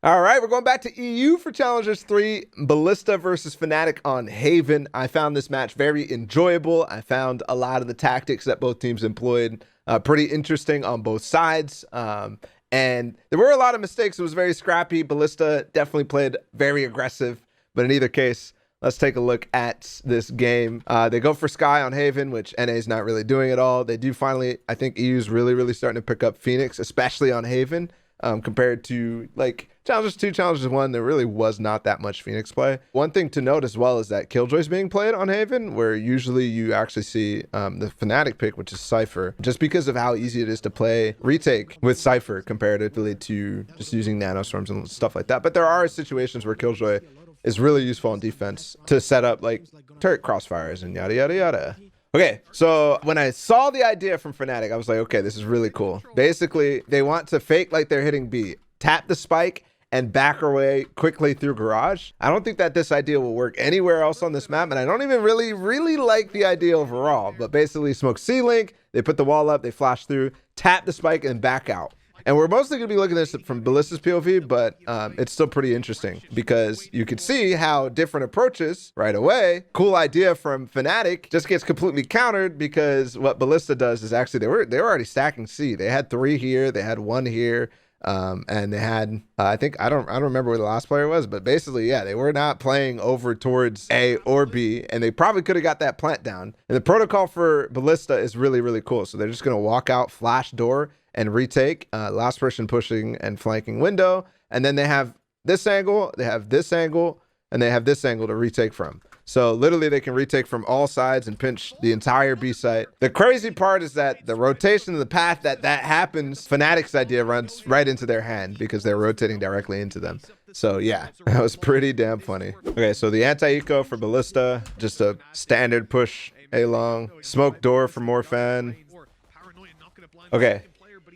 All right, we're going back to EU for Challengers 3, Ballista versus Fnatic on Haven. I found this match very enjoyable. I found a lot of the tactics that both teams employed pretty interesting on both sides. And there were a lot of mistakes. It was very scrappy. Ballista definitely played very aggressive. But in either case, let's take a look at this game. They go for Sky on Haven, which NA is not really doing at all. They do finally, I think EU's really starting to pick up Phoenix, especially on Haven, compared to like Challengers 2, Challengers 1, there really was not that much Phoenix play. One thing to note as well is that Killjoy's being played on Haven, where usually you actually see the Fnatic pick, which is Cypher, just because of how easy it is to play retake with Cypher comparatively to just using nanostorms and stuff like that. But there are situations where Killjoy is really useful on defense to set up like turret crossfires and yada yada yada. Okay, so when I saw the idea from Fnatic, I was like, okay, this is really cool. Basically, they want to fake like they're hitting B, tap the spike, and back away quickly through garage. I don't think that this idea will work anywhere else on this map, and I don't even really like the idea overall. But basically, smoke C-Link, they put the wall up, they flash through, tap the spike, and back out. And we're mostly going to be looking at this from Ballista's POV, but it's still pretty interesting because you can see how different approaches right away. Cool idea from Fnatic just gets completely countered because what Ballista does is actually they were already stacking C. They had 3 here, they had 1 here. And they had, I don't remember where the last player was, but basically, yeah, they were not playing over towards A or B, and they probably could have got that plant down. And the protocol for Ballista is really cool. So they're just going to walk out, flash door, and retake, last person pushing and flanking window. And then they have this angle, they have this angle, and they have this angle to retake from. So literally they can retake from all sides and pinch the entire B site. The crazy part is that the rotation of the path that happens, Fnatic's idea runs right into their hand because they're rotating directly into them. So yeah, that was pretty damn funny. Okay, so the anti-eco for Ballista, just a standard push A-long. Smoke door for Morphan. Okay.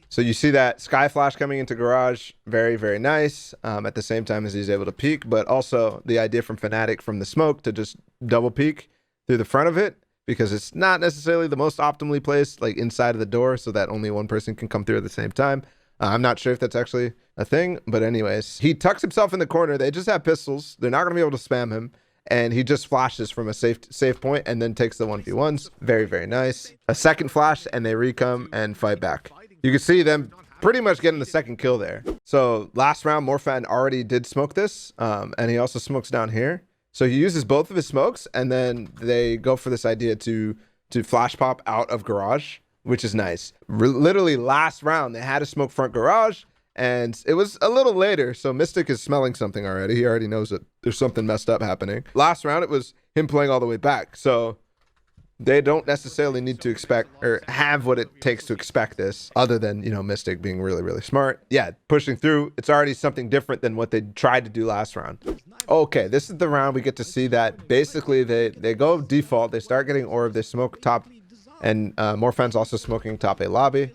So you see that Sky Flash coming into garage, very nice, at the same time as he's able to peek, but also the idea from Fnatic from the smoke to just double peek through the front of it, because it's not necessarily the most optimally placed like inside of the door so that only one person can come through at the same time. I'm not sure if that's actually a thing, but anyways, he tucks himself in the corner. They just have pistols. They're not going to be able to spam him. And he just flashes from a safe point and then takes the 1v1s. Very nice. A second flash and they recome and fight back. You can see them pretty much getting the second kill there. So last round, Morphan already did smoke this, and he also smokes down here. So he uses both of his smokes, and then they go for this idea to flash pop out of garage, which is nice. Literally last round, they had a smoke front garage, and it was a little later, so Mystic is smelling something already. He already knows that there's something messed up happening. Last round, it was him playing all the way back, so they don't necessarily need to expect or have what it takes to expect this, other than, you know, Mystic being really smart. Yeah, pushing through, it's already something different than what they tried to do last round. Okay, this is the round we get to see that basically they go default, they start getting orb, they smoke top, and Morphan's also smoking top A lobby.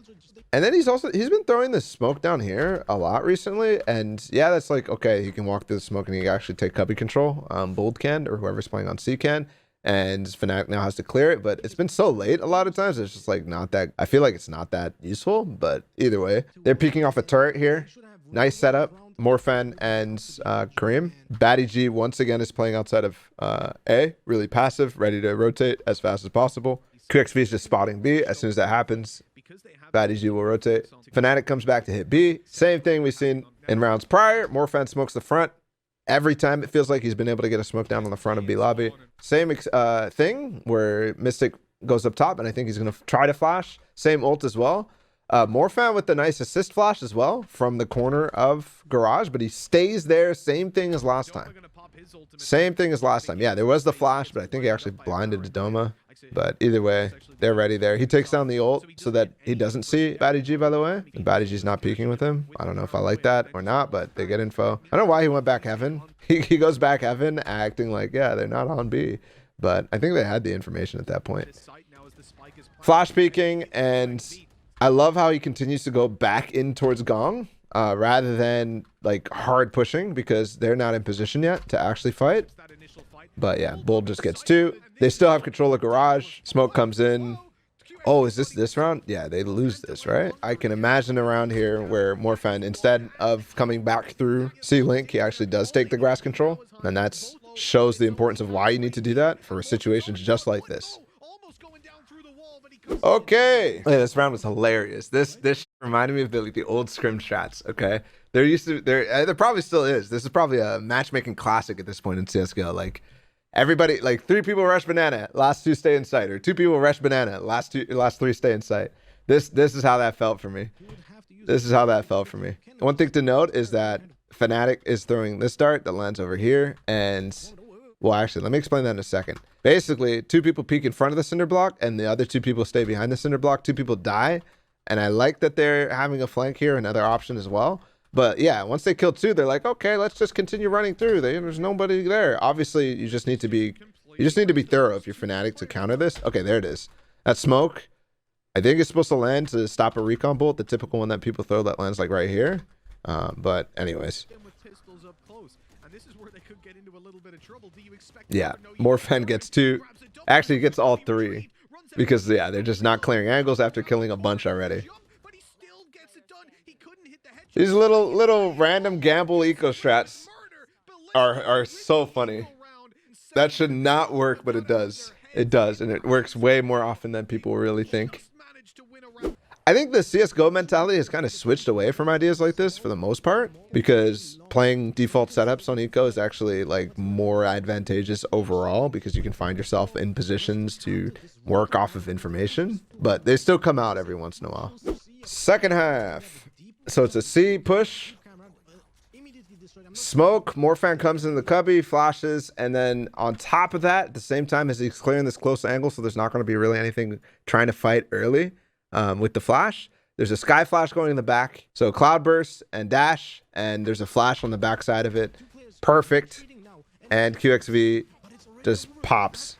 And then he's been throwing this smoke down here a lot recently, and yeah, that's like, okay, he can walk through the smoke and he can actually take cubby control. Bold can, or whoever's playing on C can. And Fnatic now has to clear it, but it's been so late a lot of times, it's just like not that, I feel like it's not that useful, but either way. They're peeking off a turret here. Nice setup. Morphan and Kareem. Batty G once again is playing outside of A, really passive, ready to rotate as fast as possible. QXV is just spotting B. As soon as that happens, Batty G will rotate. Fnatic comes back to hit B. Same thing we've seen in rounds prior. Morphan smokes the front. Every time it feels like he's been able to get a smoke down on the front of B lobby. Same thing where Mystic goes up top, and I think he's going to try to flash. Same ult as well. Morphan with the nice assist flash as well from the corner of garage, but he stays there. Same thing as last time. Same thing as last time. Yeah, there was the flash, but I think he actually blinded Doma. But either way, they're ready there. He takes down the ult so that he doesn't see Batty G, by the way. And Batty G's not peeking with him. I don't know if I like that or not, but they get info. I don't know why he went back heaven. He goes back heaven acting like, yeah, they're not on B. But I think they had the information at that point. Flash peeking, and I love how he continues to go back in towards Gong rather than like hard pushing, because they're not in position yet to actually fight. But yeah, Bold just gets 2. They still have control of garage. Smoke comes in. Oh, is this round? Yeah, they lose this, right? I can imagine around here where Morphen, instead of coming back through C-Link, he actually does take the grass control. And that shows the importance of why you need to do that for situations just like this. Okay. Yeah, this round was hilarious. This reminded me of the old scrim strats, okay? There probably still is. This is probably a matchmaking classic at this point in CSGO. Like, everybody, like 3 people rush banana, last 2 stay in sight, or 2 people rush banana, last 3 stay in sight. This is how that felt for me. This is how that felt for me. One thing to note is that Fnatic is throwing this dart that lands over here, and well, actually, let me explain that in a second. Basically, 2 people peek in front of the cinder block, and the other 2 people stay behind the cinder block. 2 people die, and I like that they're having a flank here, another option as well. But yeah, once they kill 2, they're like, okay, let's just continue running through. There's nobody there. Obviously, you just need to be thorough if you're Fnatic to counter this. Okay, there it is. That smoke, I think it's supposed to land to stop a recon bolt, the typical one that people throw that lands like right here. But anyways. Yeah, Morphen gets 2. Actually, he gets all 3. Because, yeah, they're just not clearing angles after killing a bunch already. These little random gamble eco strats are so funny. That should not work, but it does. It does, and it works way more often than people really think. I think the CSGO mentality has kind of switched away from ideas like this for the most part, because playing default setups on eco is actually like more advantageous overall, because you can find yourself in positions to work off of information, but they still come out every once in a while. Second half. So it's a C push. Smoke. Morphen comes in the cubby, flashes, and then on top of that, at the same time as he's clearing this close angle, so there's not going to be really anything trying to fight early with the flash. There's a sky flash going in the back. So cloudburst and dash, and there's a flash on the back side of it. Perfect. And QXV just pops.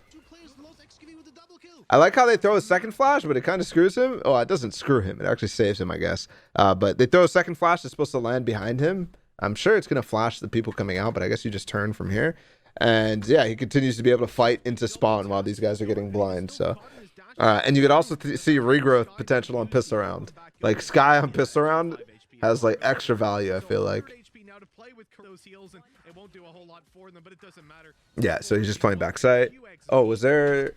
I like how they throw a second flash, but it kind of screws him. Oh, it doesn't screw him. It actually saves him, I guess. But they throw a second flash that's supposed to land behind him. I'm sure it's going to flash the people coming out, but I guess you just turn from here. And yeah, he continues to be able to fight into spawn while these guys are getting blind. So, and you could also see regrowth potential on pistol round. Like Sky on pistol round has like extra value, I feel like. Yeah, so he's just playing backside. Oh, was there...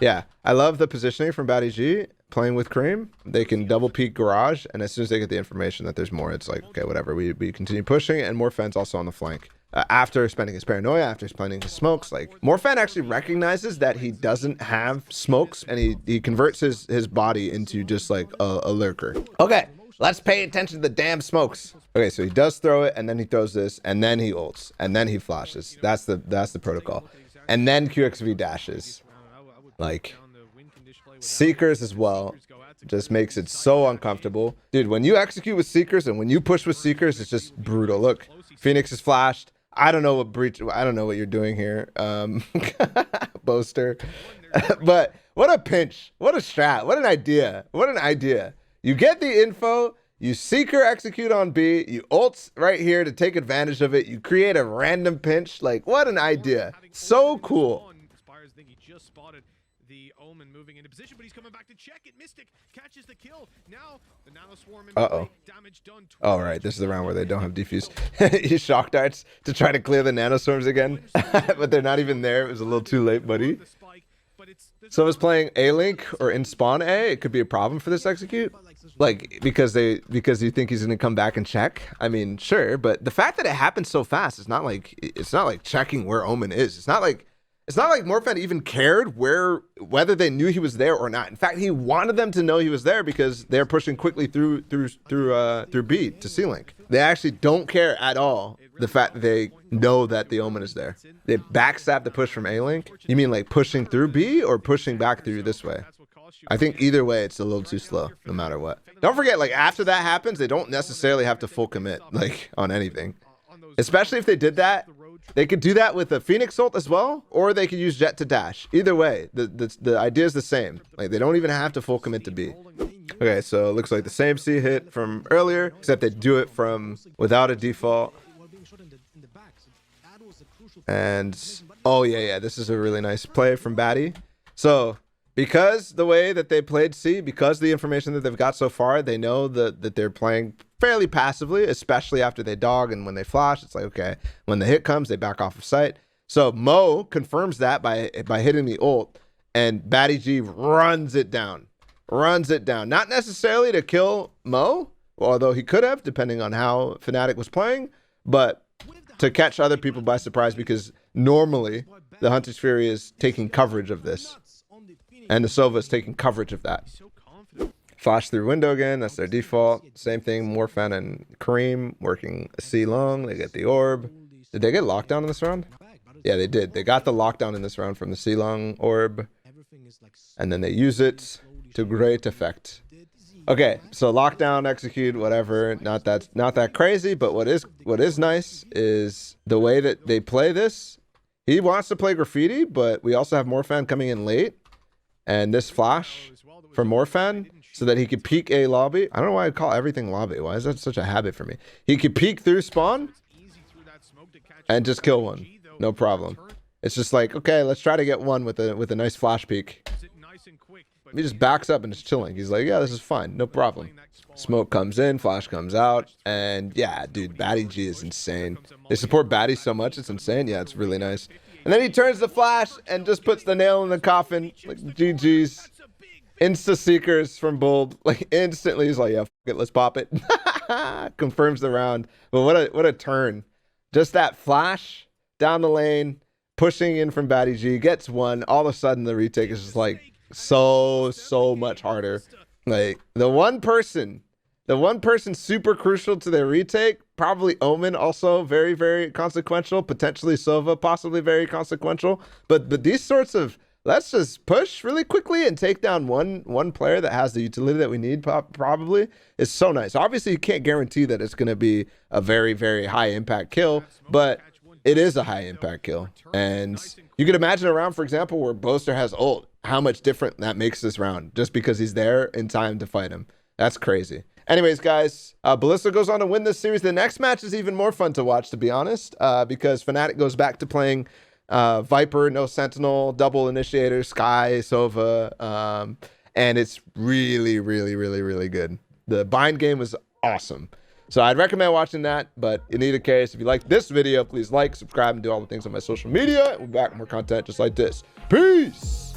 Yeah, I love the positioning from Batty G. Playing with Cream, they can double peek garage, and as soon as they get the information that there's more, it's like, okay, whatever, we continue pushing, and Morphen's also on the flank. After spending his paranoia, after spending his smokes, like, Morphen actually recognizes that he doesn't have smokes, and he converts his body into just like a lurker. Okay, let's pay attention to the damn smokes. Okay, so he does throw it, and then he throws this, and then he ults, and then he flashes. That's the protocol. And then QXV dashes. Like, Seekers as well just makes it so uncomfortable. Dude, when you execute with Seekers and when you push with Seekers, it's just brutal. Look, Phoenix is flashed. I don't know what you're doing here, Boaster. But what a pinch. What a strat. What an idea. What an idea. You get the info. You Seeker execute on B. You ult right here to take advantage of it. You create a random pinch. Like, what an idea. So cool. The Omen moving into position, but he's coming back to check it. Mystic catches the kill. Now the nano swarm in play. Damage done. Oh, right. This is the round where they don't have defuse. He shock darts to try to clear the nanoswarms again, but they're not even there. It was a little too late, buddy. So is playing A link or in spawn A, it could be a problem for this execute. Like, because you think he's gonna come back and check. I mean, sure, but the fact that it happens so fast, it's not like checking where Omen is. It's not like Morphen even cared whether they knew he was there or not. In fact, he wanted them to know he was there because they're pushing quickly through B to C-Link. They actually don't care at all the fact that they know that the Omen is there. They backstab the push from A-Link. You mean like pushing through B or pushing back through this way? I think either way, it's a little too slow, no matter what. Don't forget, like, after that happens, they don't necessarily have to full commit, like, on anything. Especially if they did that. They could do that with a Phoenix ult as well, or they could use Jet to dash. Either way, the idea is the same. Like, they don't even have to full commit to B. Okay, so it looks like the same C hit from earlier, except they do it from without a default. And, oh yeah, this is a really nice play from Batty. So, because the way that they played C, because the information that they've got so far, they know that they're playing fairly passively, especially after they dog and when they flash. It's like, okay, when the hit comes, they back off of sight. So Mo confirms that by hitting the ult, and BattyG runs it down. Not necessarily to kill Mo, although he could have, depending on how Fnatic was playing, but to catch other people by surprise, because normally the Hunter's Fury is taking coverage of this, and the Sova is taking coverage of that. Flash through window again, that's their default. Same thing, Morphan and Kareem working C long, they get the orb. Did they get lockdown in this round? Yeah, they did. They got the lockdown in this round from the C long orb, and then they use it to great effect. Okay, so lockdown, execute, whatever. Not that crazy, but what is nice is the way that they play this. He wants to play graffiti, but we also have Morphan coming in late, and this flash from Morphan so that he could peek a lobby. I don't know why I call everything lobby. Why is that such a habit for me? He could peek through spawn and just kill one, no problem. It's just like, okay, let's try to get one with a nice flash peek. He just backs up and is chilling. He's like, yeah, this is fine, no problem. Smoke comes in, flash comes out, and yeah, dude, BattyG is insane. They support Batty so much, it's insane. Yeah, it's really nice. And then he turns the flash and just puts the nail in the coffin. Like, GG's. Insta seekers from Bulb. Like, instantly, he's like, yeah, fuck it, let's pop it. Confirms the round. But what a turn. Just that flash down the lane, pushing in from BattyG, gets one. All of a sudden, the retake is just like so much harder. Like, the one person super crucial to their retake, probably Omen, also very, very consequential. Potentially Sova, possibly very consequential. But these sorts of, let's just push really quickly and take down one player that has the utility that we need, probably, is so nice. Obviously, you can't guarantee that it's going to be a very, very high impact kill, but it is a high impact kill. And you could imagine a round, for example, where Boaster has ult, how much different that makes this round just because he's there in time to fight him. That's crazy. Anyways, guys, Ballista goes on to win this series. The next match is even more fun to watch, to be honest, because Fnatic goes back to playing Viper, no Sentinel, double Initiator, Sky, Sova, and it's really, really, really, really good. The bind game was awesome. So I'd recommend watching that, but in either case, if you like this video, please like, subscribe, and do all the things on my social media. We'll be back with more content just like this. Peace!